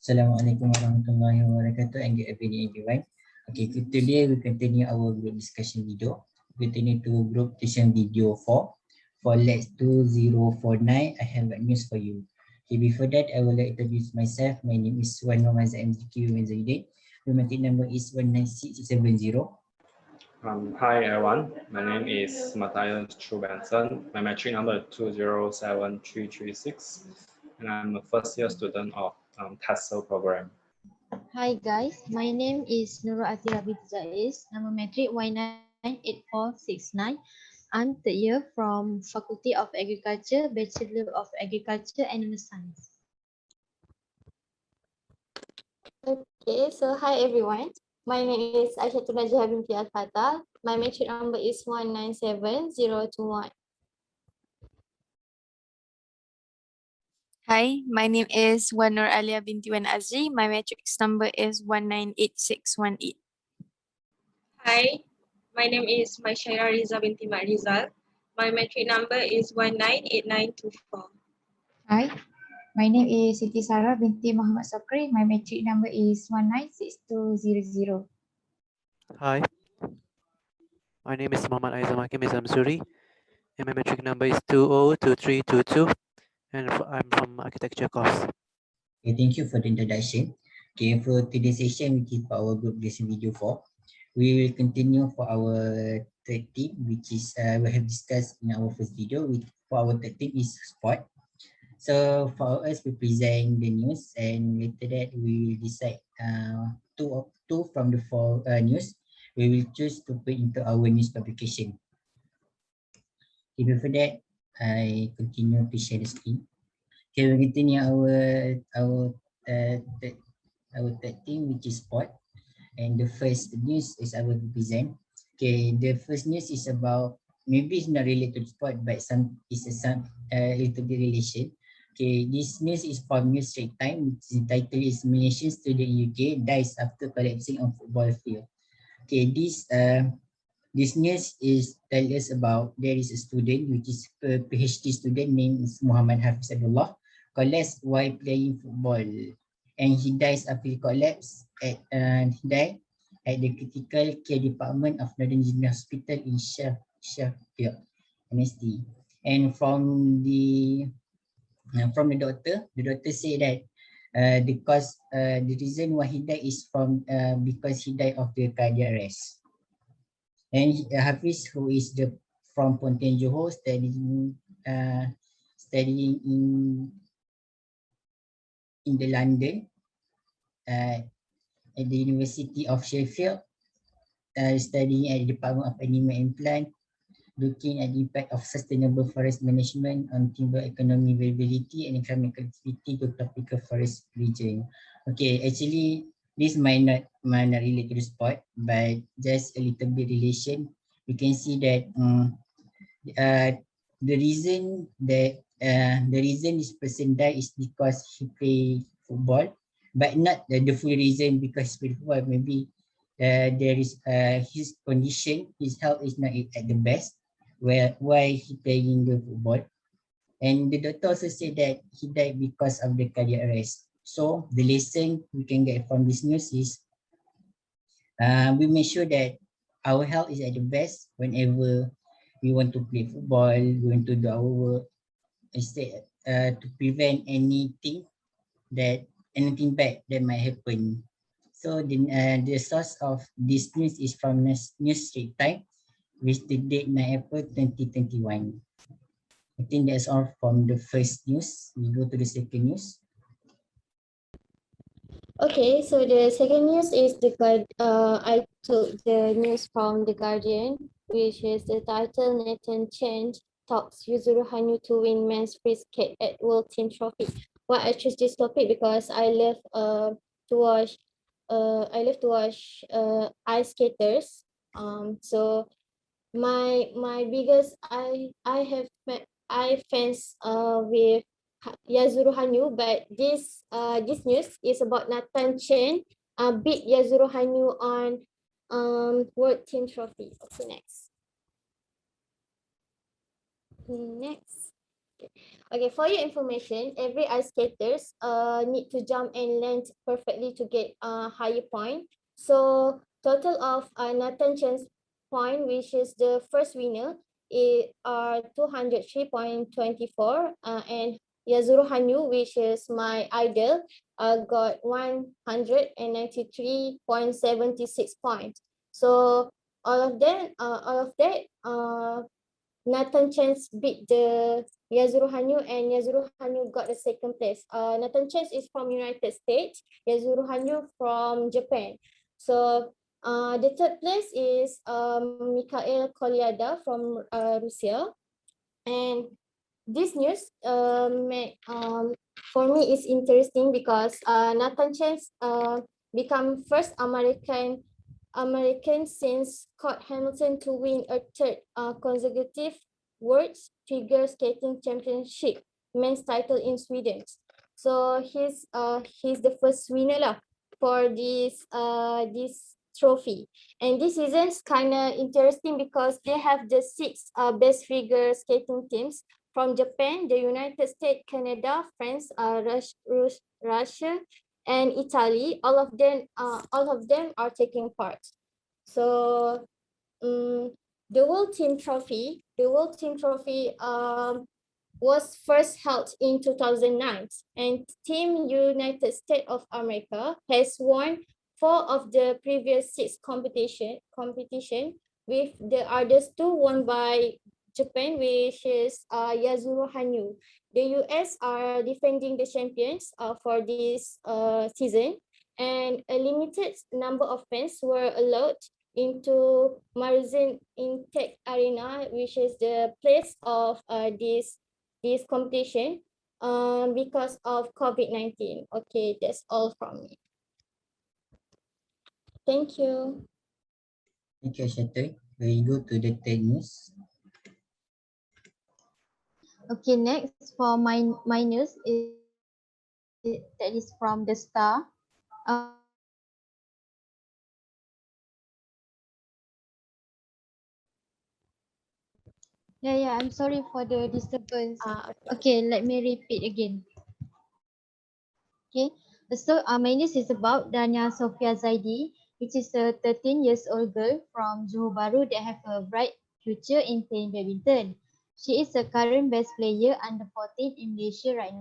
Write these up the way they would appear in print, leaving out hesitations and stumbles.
Assalamualaikum warahmatullahi wabarakatuh and good evening everyone. Okay, today we continue our group discussion video. We continue to group discussion video 4. For LAX2049, I have a news for you. Okay, before that, I would like to introduce myself. My name is Mohad Zaim, Zikri and Zaiudin. My metric number is 196670. Hi everyone, my name is Matthias Choo. My metric number is 2073336, and I'm a first year student of TESOL program. Hi guys, my name is Nurul Atira I'm a metric Y98469. I'm third year from Faculty of Agriculture, Bachelor of Agriculture, Animal Science. Okay, so hi everyone. My name is Aisyatun Alfatah. My metric number is 197021. Hi, my name is Alia Azri. My matrix number is 198618. Hi, my name is Maishahira Rizal. My metric number is 198924. Hi, my name is Siti Mohamad. My metric number is 196200. Hi, my name is Mohamad Aizam Hakim Zamzuri, and my metric number is 202322, and I'm from architecture course. Okay, thank you for the introduction. Okay, for today's session, which is for our group discussion video 4, we will continue for our third team, which is we have discussed in our first video. For our third team is sport. So for us, we present the news, and later that we will decide two from the four news. We will choose to put into our news publication. Okay, before that, I continue to share the screen. Okay, we continue our third team, which is sport, and the first news is I will present. Okay, the first news is about, maybe it's not related to sport, but it's a little bit relation. Okay, this news is from News Straight Time. The title is Malaysian student in UK dies after collapsing on football field. Okay, this news is tell us about there is a student which is a PhD student named Mohamad collapsed while playing football, and he dies after he collapsed he died at the critical care department of Northern General Hospital in Sheffield, NST. And from the doctor say that the reason why he died is because he died of the cardiac arrest. And Hafiz, who is from Pontian Johor, studying in the London at the University of Sheffield, studying at the Department of Animal and Plant, looking at the impact of sustainable forest management on timber economy viability and economic activity to tropical forest region. Okay, actually this might not relate to the sport, but just a little bit relation. We can see that the reason this person died is because he play football, but not the full reason because he play football. Maybe there is his condition, his health is not at the best, why he playing the football. And the doctor also said that he died because of the cardiac arrest. So the lesson we can get from this news is we make sure that our health is at the best whenever we want to play football, we want to do our work, instead to prevent anything bad that might happen. So the source of this news is from News Straight Time, with the date 9 April 2021. I think that's all from the first news. We go to the second news. Okay, so the second news is I took the news from The Guardian, which is the title Nathan Chen talks Yuzuru Hanyu to win men's free skate at World Team Trophy. Why I choose this topic because I love to watch ice skaters. So my biggest I fans with Yazuru Hanyu, but this news is about Nathan Chen beat Yazuru Hanyu on World Team Trophy. Okay, next. Okay, for your information, every ice skaters need to jump and land perfectly to get a higher point. So total of Nathan Chen's point, which is the first winner, is 203.24, and Yazuru Hanyu, which is my idol, got 193.76 points. So all of that, Nathan Chance beat the Yazuru Hanyu, and Yazuru Hanyu got the second place. Nathan Chance is from United States, Yazuru Hanyu from Japan. So the third place is Mikhail Kolyada from Russia. And this news for me is interesting because Nathan Chance become first American since Scott Hamilton to win a third consecutive World Figure Skating Championship men's title in Sweden. So he's the first winner lah for this trophy. And this season's kind of interesting because they have the six best figure skating teams from Japan, the United States, Canada, France, Russia, and Italy. All of them are taking part. So the World Team Trophy was first held in 2009, and Team United States of America has won 4 of the previous 6 competition, with the others 2 won by Japan, which is Yazuru Hanyu. The US are defending the champions for this season, and a limited number of fans were allowed into Marizin Intech Arena, which is the place of this competition because of COVID-19. Okay, that's all from me. Thank you. Thank you, Aisyatun. We go to the third news. Okay, next for my news that is from the Star. Yeah, I'm sorry for the disturbance. Okay, let me repeat again. Okay, so my news is about Dania Sofia Zaidi, which is a 13 years old girl from Johor Bahru that have a bright future in playing badminton. She is the current best player under 14 in Malaysia right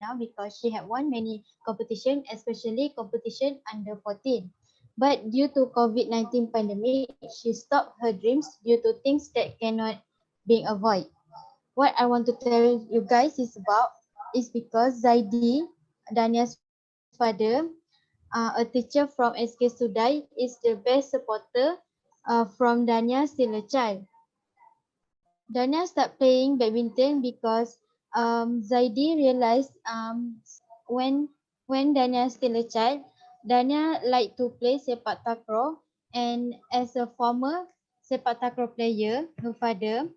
now because she had won many competition, especially competition under 14. But due to COVID-19 pandemic, she stopped her dreams due to things that cannot be avoided. What I want to tell you guys is because Zaidi, Dania's father, a teacher from SK Sudai, is the best supporter from Dania still a child. Dania started playing badminton because Zaidi realized when Dania still a child, Dania liked to play sepak takraw, and as a former sepak takraw player, her father,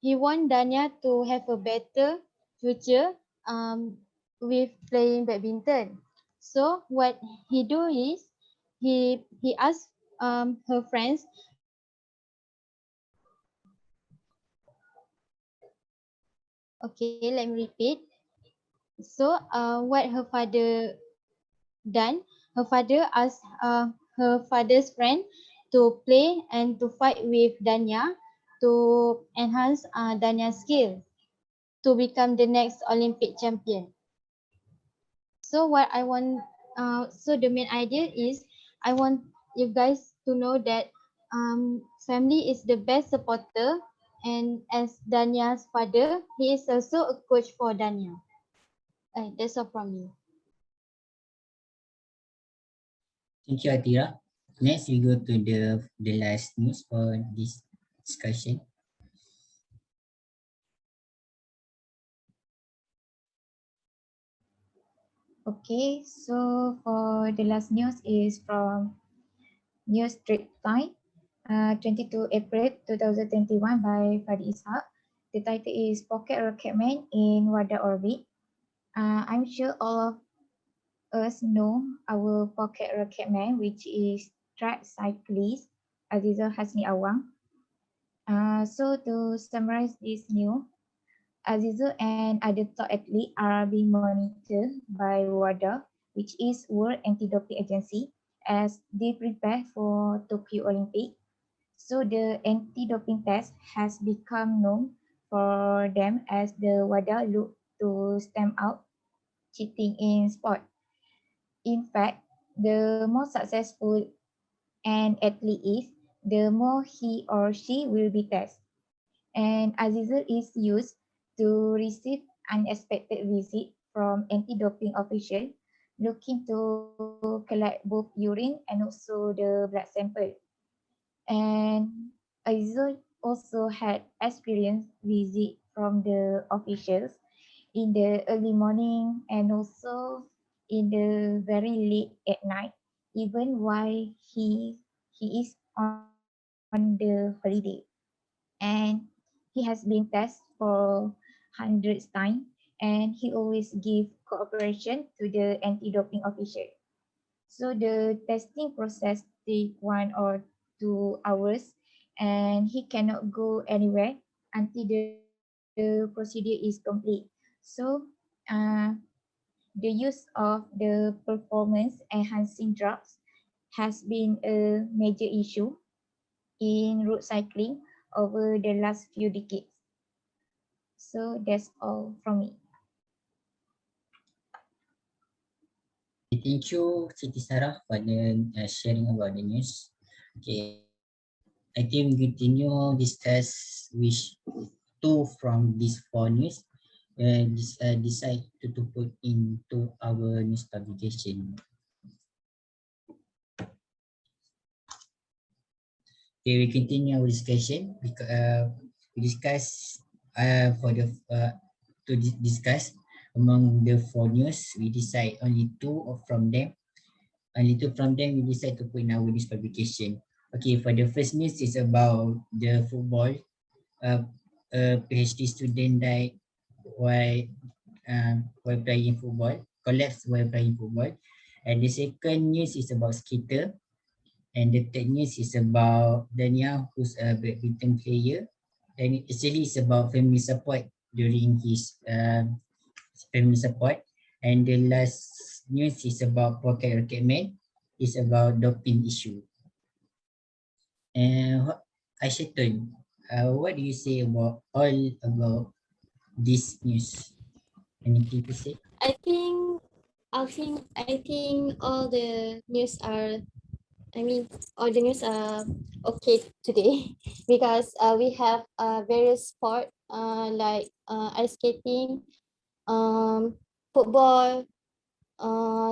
he want Dania to have a better future with playing badminton. So what he do is he asked her friends. Okay, let me repeat. So what her father done? Her father asked her father's friend to play and to fight with Dania to enhance Dania's skill to become the next Olympic champion. So what I want, so the main idea is I want you guys to know that family is the best supporter, and as Dania's father, he is also a coach for Dania. That's all from me. Thank you, Atira. Next, we go to the last news for this discussion. Okay, so for the last news is from News Street Time, 22 April 2021 by Fadi Ishaq. The title is Pocket Rocketman in Wada Orbit. I'm sure all of us know our pocket rocketman, which is track cyclist Azizah Hasni Awang. So to summarize this news, Azizul and other top athletes are being monitored by WADA, which is World Anti-Doping Agency, as they prepare for Tokyo Olympic. So the anti-doping test has become known for them as the WADA look to stamp out cheating in sport. In fact, the more successful an athlete is, the more he or she will be tested. And Azizul is used to receive unexpected visit from anti-doping official looking to collect both urine and also the blood sample. And Azizul also had experienced visit from the officials in the early morning and also in the very late at night, even while he is on the holiday. And he has been tested for hundreds times, and he always give cooperation to the anti-doping official. So the testing process take 1 or 2 hours, and he cannot go anywhere until the procedure is complete. So uh, the use of the performance enhancing drugs has been a major issue in road cycling over the last few decades. So that's all from me. Thank you, Siti Sarah, for the sharing about the news. Okay, I think we continue discuss which two from these four news decide to put into our news publication. Okay, we continue our discussion because we discuss for the discuss among the four news. We decide only from them. Only two from them we decide to put in our news publication. Okay, for the first news is about the football. A PhD student died while playing football, collapsed while playing football. And the second news is about skater. And the third news is about Daniel, who's a badminton player. And actually it's about family support during his family support. And the last news is about Pocket Rocket Man. It's about doping issue. And Aisyatun, what do you say about all about this news? Anything to say? I think I think all the news are all the news are okay today because we have various sport like ice skating, um, football,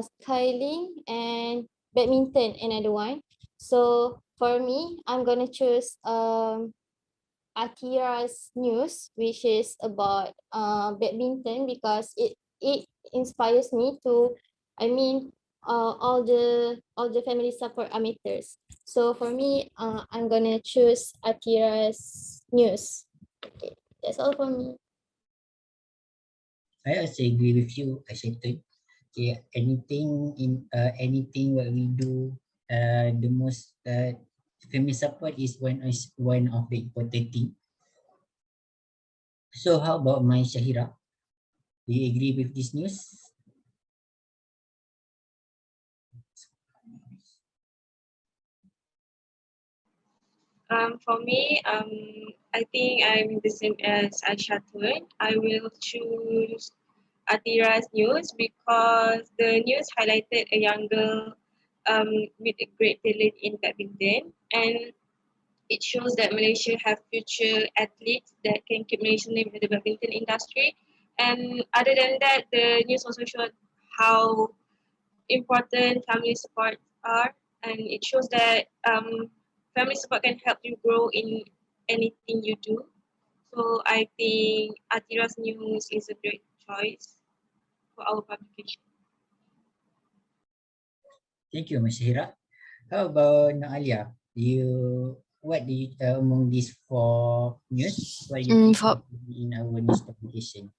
skiing, and badminton. Another one. So for me, I'm gonna choose Atira's news, which is about badminton because it inspires me to, I mean, all the family support amateurs. So for me, I'm gonna choose Atira's news. Okay, that's all for me. I also agree with you, Aisyatun. Okay, anything what we do, the most family support is one of the important thing. So how about Maishahira? Do you agree with this news? For me, I think I'm the same as Aisyatun. I will choose Atira's news because the news highlighted a young girl with a great talent in badminton, and it shows that Malaysia have future athletes that can keep Malaysia name in the badminton industry. And other than that, the news also showed how important family support are, and it shows that family support can help you grow in anything you do. So I think Atira's news is a great choice for our publication. Thank you, Maishahira. How about Alia? What do you among these four news? What do you think For should be in our news publication?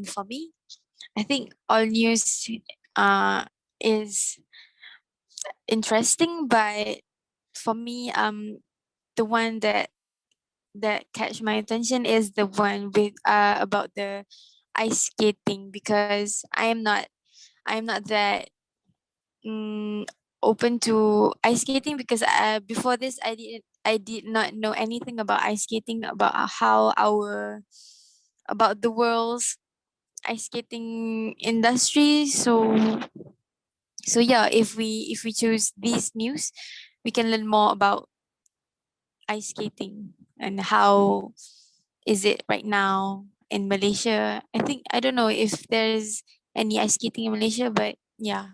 for me, I think all news is interesting, but for me, the one that that catch my attention is the one with about the ice skating, because I am not that mm, open to ice skating, because before this I did not know anything about ice skating, about how our about the world's ice skating industry. So yeah, if we choose these news, we can learn more about ice skating and how is it right now in Malaysia. I don't know if there's any ice skating in Malaysia, but yeah,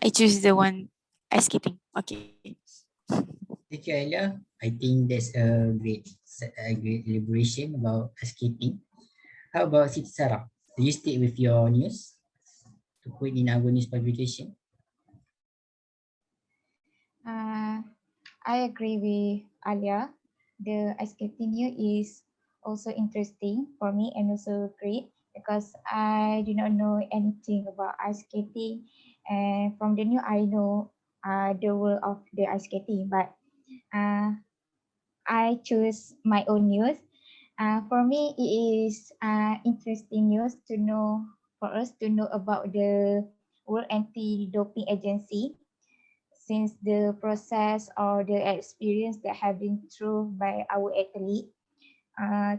I choose the one ice skating. Okay. Thank you, Alia. I think that's a great elaboration about skating. How about Siti Sarah? Do you stick with your news to put in our news publication? Uh, I agree with Alia. The ice skating here is also interesting for me and also great because I do not know anything about ice skating, and from the new I know the world of the ice skating. But uh, I choose my own news. For me, it is interesting news to know for us to know about the World Anti-Doping Agency, since the process or the experience that have been through by our athlete uh,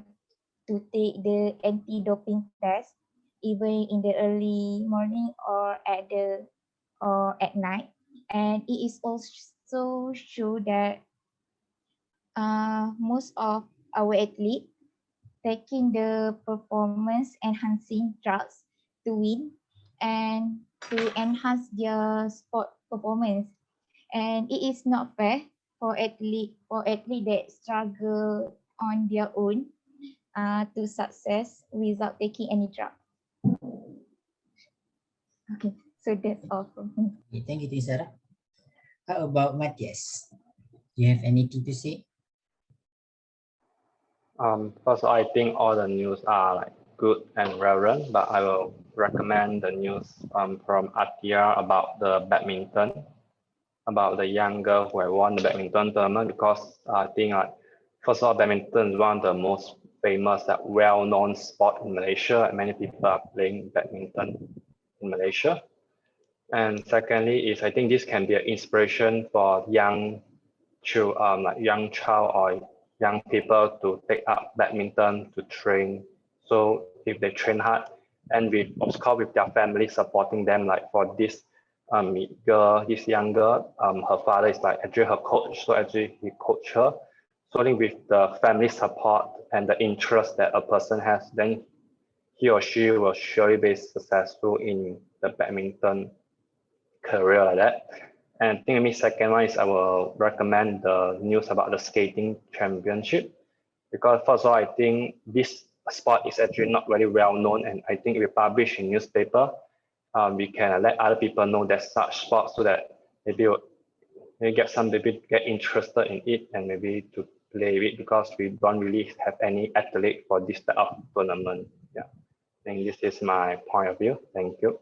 to take the anti-doping test, even in the early morning or at night, and it is also show that most of our athletes taking the performance enhancing drugs to win and to enhance their sport performance. And it is not fair for athlete that struggle on their own to success without taking any drug. Okay, so that's all from me. Okay, thank you, Tini Sarah. How about Matthias? Do you have anything to say? First, I think all the news are like good and relevant, but I will recommend the news from Atira about the badminton, about the young girl who had won the badminton tournament, because I think like first of all, badminton is one of the most famous, well-known sport in Malaysia, and many people are playing badminton in Malaysia. And secondly, is I think this can be an inspiration for young young child or young people to take up badminton to train. So if they train hard, and with of course with their family supporting them, like for this girl, this young girl, her father is like actually her coach, so actually he coach her. So I think with the family support and the interest that a person has, then he or she will surely be successful in the badminton career like that. And I think maybe second one is I will recommend the news about the skating championship, because first of all, I think this sport is actually not very well known, and I think if we publish in newspaper, we can let other people know there's such sport, so that maybe get some maybe get interested in it and maybe to play with, because we don't really have any athlete for this type of tournament. Yeah, I think this is my point of view. Thank you.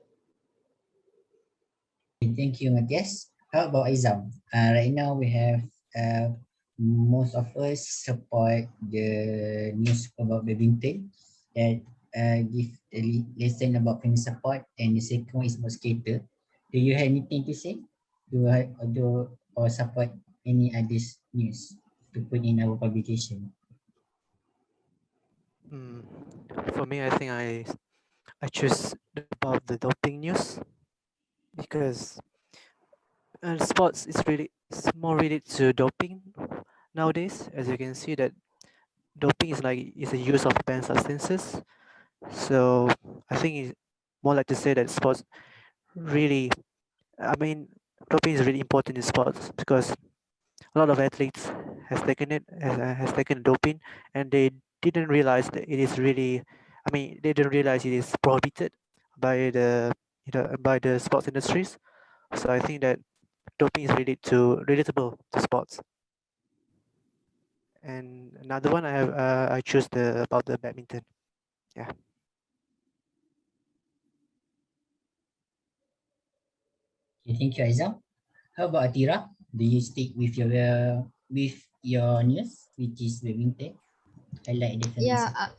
Thank you, Matthias. How about Aizam? Right now we have most of us support the news about badminton that give the lesson about family support, and the second one is about skater. Do you have anything to say? Do or support any other news to put in our publication? For me, I think I choose about the doping news because sports is really it's more related to doping nowadays. As you can see, that doping is a use of banned substances. So I think it's more like to say that sports really, I mean, doping is really important in sports because a lot of athletes has taken doping, and they didn't realize that it is really, I mean, they didn't realize it is prohibited by the by the sports industries. So I think that doping is relatable to sports. And another one I choose the about the badminton. Yeah. Okay, thank you, Aizam. How about Atira? Do you stick with your news? which is badminton. I like the family Yeah, support.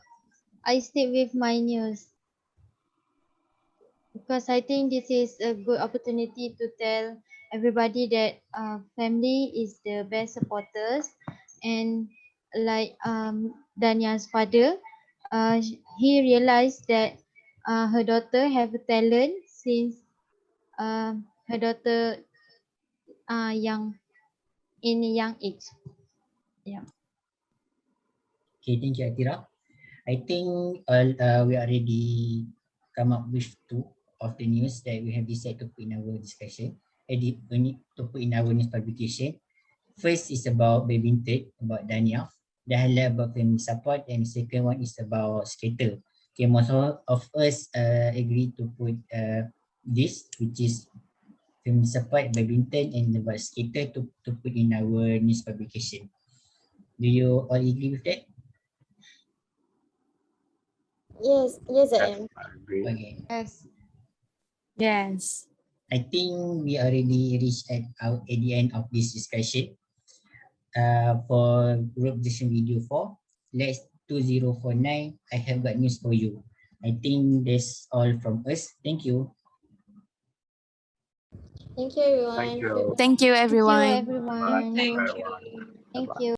I stick with my news because I think this is a good opportunity to tell everybody that family is the best supporters, and like Danya's father, he realized that her daughter have a talent since her daughter young in a young age. Yeah. Okay, thank you, Atira. I think we already come up with two of the news that we have decided to put in our discussion. To put in our news publication. First is about badminton, about Dania. The highlight about family support, and second one is about skater. Okay, most of us agree to put this, which is family support, badminton, and about skater to put in our news publication. Do you all agree with that? Yes, yes, I Yes, am. I agree. Okay. Yes. Yes. I think we already reached at the end of this discussion. For group discussion video 4, LAX2049, I have got news for you. I think that's all from us. Thank you. Thank you, everyone. Thank you. Goodbye. Thank you, Thank you, everyone. everyone. Thank Bye. you. Thank you.